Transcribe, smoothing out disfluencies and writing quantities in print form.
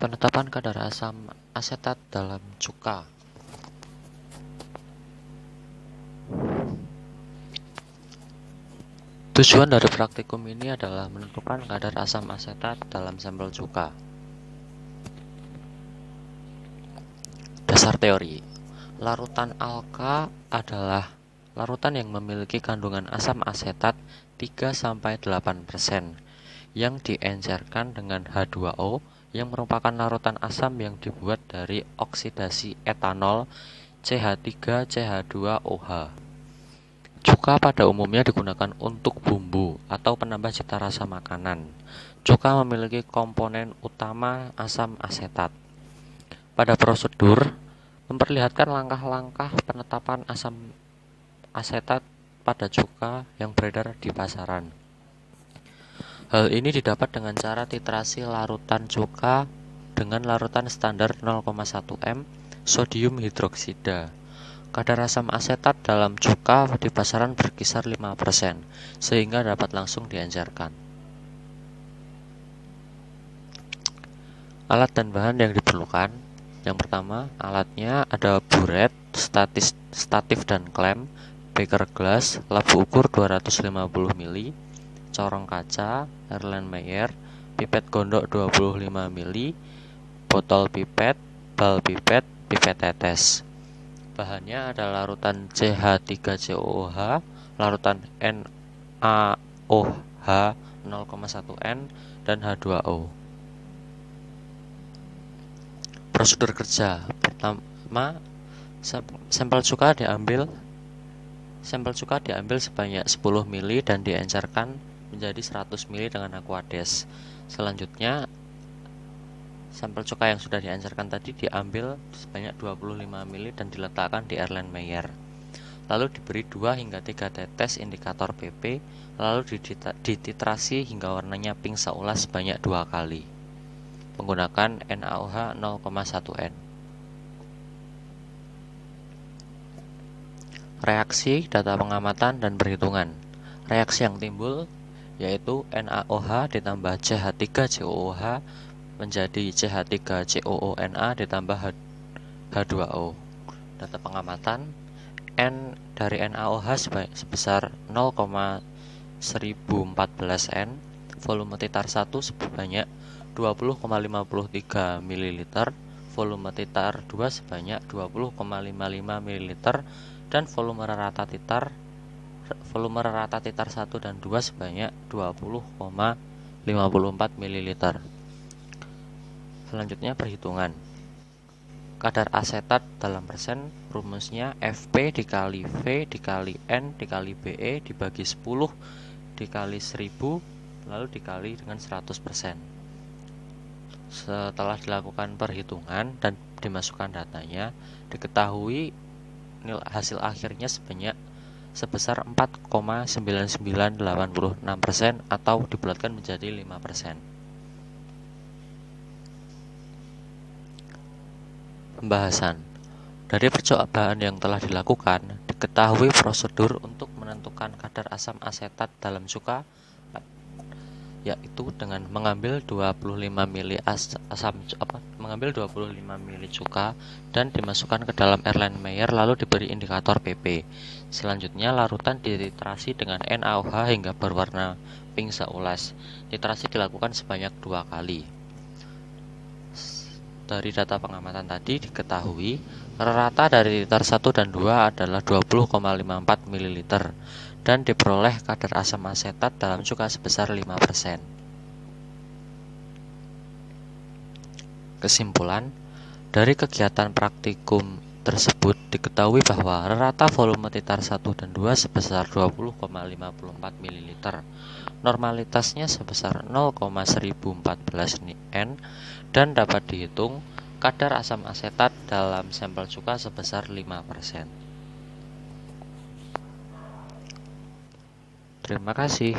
Penetapan kadar asam asetat dalam cuka. Tujuan dari praktikum ini adalah menentukan kadar asam asetat dalam sampel cuka. Dasar teori. Larutan alka adalah larutan yang memiliki kandungan asam asetat 3-8% yang diencerkan dengan H2O yang merupakan larutan asam yang dibuat dari oksidasi etanol CH3CH2OH. Cuka pada umumnya digunakan untuk bumbu atau penambah cita rasa makanan. Cuka memiliki komponen utama asam asetat. Pada prosedur, memperlihatkan langkah-langkah penetapan asam asetat pada cuka yang beredar di pasaran. Hal ini didapat dengan cara titrasi larutan cuka dengan larutan standar 0,1 m sodium hidroksida. Kadar asam asetat dalam cuka di pasaran berkisar 5%, sehingga dapat langsung diencerkan. Alat dan bahan yang diperlukan. Yang pertama, alatnya ada buret, statif dan klem, beker gelas, labu ukur 250 ml, corong kaca, Erlenmeyer, pipet gondok 25 ml, botol pipet, bal pipet, pipet tetes. Bahannya adalah larutan CH3COOH, larutan NaOH 0,1N, dan H2O. Prosedur kerja. Pertama, sampel cuka diambil sebanyak 10 ml dan diencerkan menjadi 100 ml dengan Aquades. Selanjutnya, sampel cuka yang sudah diencerkan tadi diambil sebanyak 25 ml dan diletakkan di Erlenmeyer. Lalu diberi 2 hingga 3 tetes indikator PP, lalu dititrasi hingga warnanya pink seulas sebanyak 2 kali. Menggunakan NaOH 0,1N. Reaksi, data pengamatan, dan perhitungan. Reaksi yang timbul yaitu NaOH ditambah CH3COOH menjadi CH3COONA ditambah H2O. Data pengamatan, N dari NaOH sebesar 0,1014 N, volume titar 1 sebanyak 20,53 ml, volume titar 2 sebanyak 20,55 ml, dan volume rata titar 1 dan 2 sebanyak 20,54 ml. Selanjutnya perhitungan. Kadar asetat dalam persen, rumusnya Fp dikali V dikali N dikali Be dibagi 10 dikali 1000 lalu dikali dengan 100%. Setelah dilakukan perhitungan dan dimasukkan datanya, diketahui hasil akhirnya sebesar 4,9986% atau dibulatkan menjadi 5%. Pembahasan. Dari percobaan yang telah dilakukan, diketahui prosedur untuk menentukan kadar asam asetat dalam cuka, yaitu dengan mengambil 25 ml cuka dan dimasukkan ke dalam Erlenmeyer lalu diberi indikator PP. Selanjutnya larutan dititrasi dengan NaOH hingga berwarna pink seulas. Titrasi dilakukan sebanyak 2 kali. Dari data pengamatan tadi diketahui rata dari titar 1 dan 2 adalah 20,54 ml dan diperoleh kadar asam asetat dalam cuka sebesar 5%. Kesimpulan, dari kegiatan praktikum tersebut diketahui bahwa rata volume titar 1 dan 2 sebesar 20,54 ml. Normalitasnya sebesar 0,1014 N dan dapat dihitung kadar asam asetat dalam sampel cuka sebesar 5%. Terima kasih.